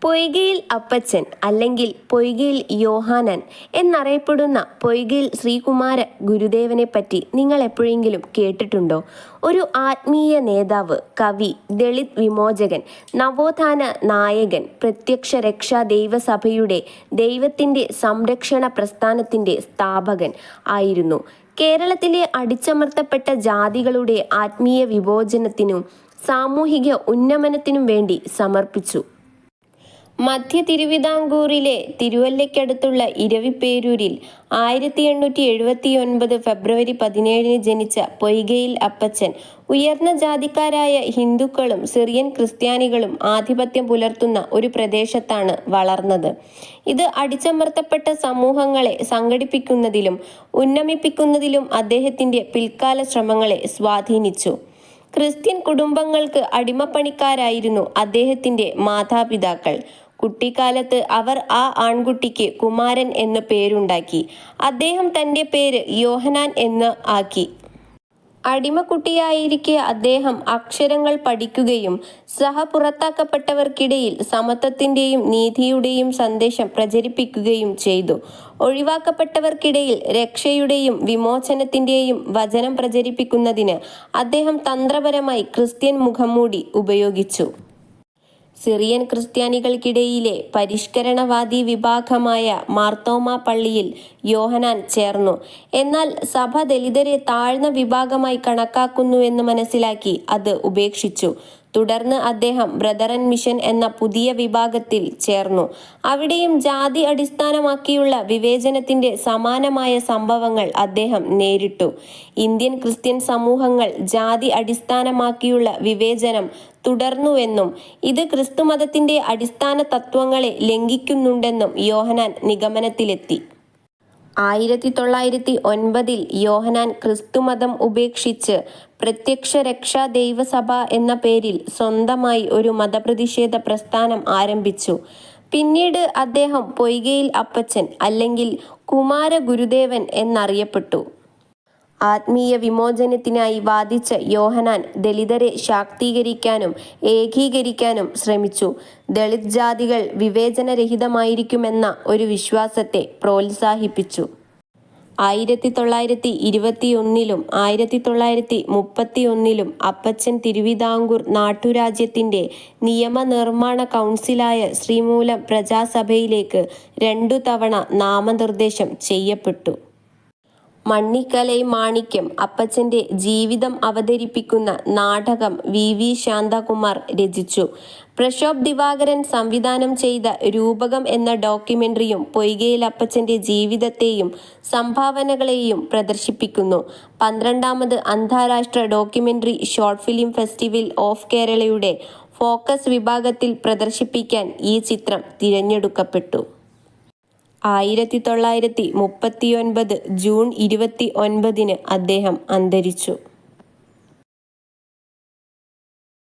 പൊയ്കയിൽ അപ്പച്ചൻ അല്ലെങ്കിൽ പൊയ്കയിൽ യോഹാനൻ എന്നറിയപ്പെടുന്ന പൊയ്കയിൽ ശ്രീകുമാര ഗുരുദേവനെപ്പറ്റി നിങ്ങൾ എപ്പോഴെങ്കിലും കേട്ടിട്ടുണ്ടോ? ഒരു ആത്മീയ നേതാവ്, കവി, ദളിത് വിമോചകൻ, നവോത്ഥാന നായകൻ, പ്രത്യക്ഷ രക്ഷാ ദൈവസഭയുടെ ദൈവത്തിൻ്റെ സംരക്ഷണ പ്രസ്ഥാനത്തിൻ്റെ സ്ഥാപകൻ ആയിരുന്നു. കേരളത്തിലെ അടിച്ചമർത്തപ്പെട്ട ജാതികളുടെ ആത്മീയ വിമോചനത്തിനും സാമൂഹിക ഉന്നമനത്തിനും വേണ്ടി സമർപ്പിച്ചു. മധ്യ തിരുവിതാംകൂറിലെ തിരുവല്ലയ്ക്കടുത്തുള്ള ഇരവിപേരൂരിൽ 1879 ഫെബ്രുവരി 17 ജനിച്ച പൊയ്കയിൽ അപ്പച്ചൻ ഉയർന്ന ജാതിക്കാരായ ഹിന്ദുക്കളും സിറിയൻ ക്രിസ്ത്യാനികളും ആധിപത്യം പുലർത്തുന്ന ഒരു പ്രദേശത്താണ് വളർന്നത്. ഇത് അടിച്ചമർത്തപ്പെട്ട സമൂഹങ്ങളെ സംഘടിപ്പിക്കുന്നതിലും ഉന്നമിപ്പിക്കുന്നതിലും അദ്ദേഹത്തിൻ്റെ പിൽക്കാല ശ്രമങ്ങളെ സ്വാധീനിച്ചു. ക്രിസ്ത്യൻ കുടുംബങ്ങൾക്ക് അടിമപ്പണിക്കാരായിരുന്നു അദ്ദേഹത്തിൻ്റെ മാതാപിതാക്കൾ. കുട്ടിക്കാലത്ത് അവർ ആ ആൺകുട്ടിക്ക് കുമാരൻ എന്ന് പേരുണ്ടാക്കി. അദ്ദേഹം തൻ്റെ പേര് യോഹനാൻ എന്ന് ആക്കി. അടിമക്കുട്ടിയായിരിക്കെ അദ്ദേഹം അക്ഷരങ്ങൾ പഠിക്കുകയും പുറത്താക്കപ്പെട്ടവർക്കിടയിൽ സമത്വത്തിൻ്റെയും നീതിയുടെയും സന്ദേശം പ്രചരിപ്പിക്കുകയും ചെയ്തു. ഒഴിവാക്കപ്പെട്ടവർക്കിടയിൽ രക്ഷയുടെയും വിമോചനത്തിൻ്റെയും വചനം പ്രചരിപ്പിക്കുന്നതിന് അദ്ദേഹം തന്ത്രപരമായി ക്രിസ്ത്യൻ മുഖംമൂടി ഉപയോഗിച്ചു. സിറിയൻ ക്രിസ്ത്യാനികൾക്കിടയിലെ പരിഷ്കരണവാദി വിഭാഗമായ മാർത്തോമാ പള്ളിയിൽ യോഹനാൻ ചേർന്നു. എന്നാൽ സഭ ദലിതരെ താഴ്ന്ന വിഭാഗമായി കണക്കാക്കുന്നുവെന്ന് മനസ്സിലാക്കി അത് ഉപേക്ഷിച്ചു. തുടർന്ന് അദ്ദേഹം ബ്രദറൻ മിഷൻ എന്ന പുതിയ വിഭാഗത്തിൽ ചേർന്നു. അവിടെയും ജാതി അടിസ്ഥാനമാക്കിയുള്ള വിവേചനത്തിൻ്റെ സമാനമായ സംഭവങ്ങൾ അദ്ദേഹം നേരിട്ടു. ഇന്ത്യൻ ക്രിസ്ത്യൻ സമൂഹങ്ങൾ ജാതി അടിസ്ഥാനമാക്കിയുള്ള വിവേചനം തുടർന്നുവെന്നും ഇത് ക്രിസ്തുമതത്തിൻ്റെ അടിസ്ഥാന തത്വങ്ങളെ ലംഘിക്കുന്നുണ്ടെന്നും യോഹനാൻ നിഗമനത്തിലെത്തി. 1909 യോഹനാൻ ക്രിസ്തുമതം ഉപേക്ഷിച്ച് പ്രത്യക്ഷ രക്ഷാ ദൈവസഭ എന്ന പേരിൽ സ്വന്തമായി ഒരു മതപ്രതിഷേധ പ്രസ്ഥാനം ആരംഭിച്ചു. പിന്നീട് അദ്ദേഹം പൊയ്കയിൽ അപ്പച്ചൻ അല്ലെങ്കിൽ കുമാര ഗുരുദേവൻ എന്നറിയപ്പെട്ടു. ആത്മീയ വിമോചനത്തിനായി വാദിച്ച യോഹനാൻ ദലിതരെ ശാക്തീകരിക്കാനും ഏകീകരിക്കാനും ശ്രമിച്ചു. ദളിത് ജാതികൾ വിവേചനരഹിതമായിരിക്കുമെന്ന ഒരു വിശ്വാസത്തെ പ്രോത്സാഹിപ്പിച്ചു. 1921 1931 അപ്പച്ചൻ തിരുവിതാംകൂർ നാട്ടുരാജ്യത്തിൻ്റെ നിയമനിർമ്മാണ കൗൺസിലായ ശ്രീമൂലം പ്രജാസഭയിലേക്ക് 2 തവണ നാമനിർദ്ദേശം ചെയ്യപ്പെട്ടു. മണ്ണിക്കലൈ മാണിക്യം അപ്പച്ചൻ്റെ ജീവിതം അവതരിപ്പിക്കുന്ന നാടകം വി ശാന്തകുമാർ രചിച്ചു. പ്രക്ഷോഭ് ദിവാകരൻ സംവിധാനം ചെയ്ത രൂപകം എന്ന ഡോക്യുമെൻ്ററിയും പൊയ്കയിൽ അപ്പച്ചൻ്റെ ജീവിതത്തെയും സംഭാവനകളെയും പ്രദർശിപ്പിക്കുന്നു. 12ാമത് അന്താരാഷ്ട്ര documentary short film festival of കേരളയുടെ ഫോക്കസ് വിഭാഗത്തിൽ പ്രദർശിപ്പിക്കാൻ ഈ ചിത്രം തിരഞ്ഞെടുക്കപ്പെട്ടു. 1939 ജൂൺ 29 അദ്ദേഹം അന്തരിച്ചു.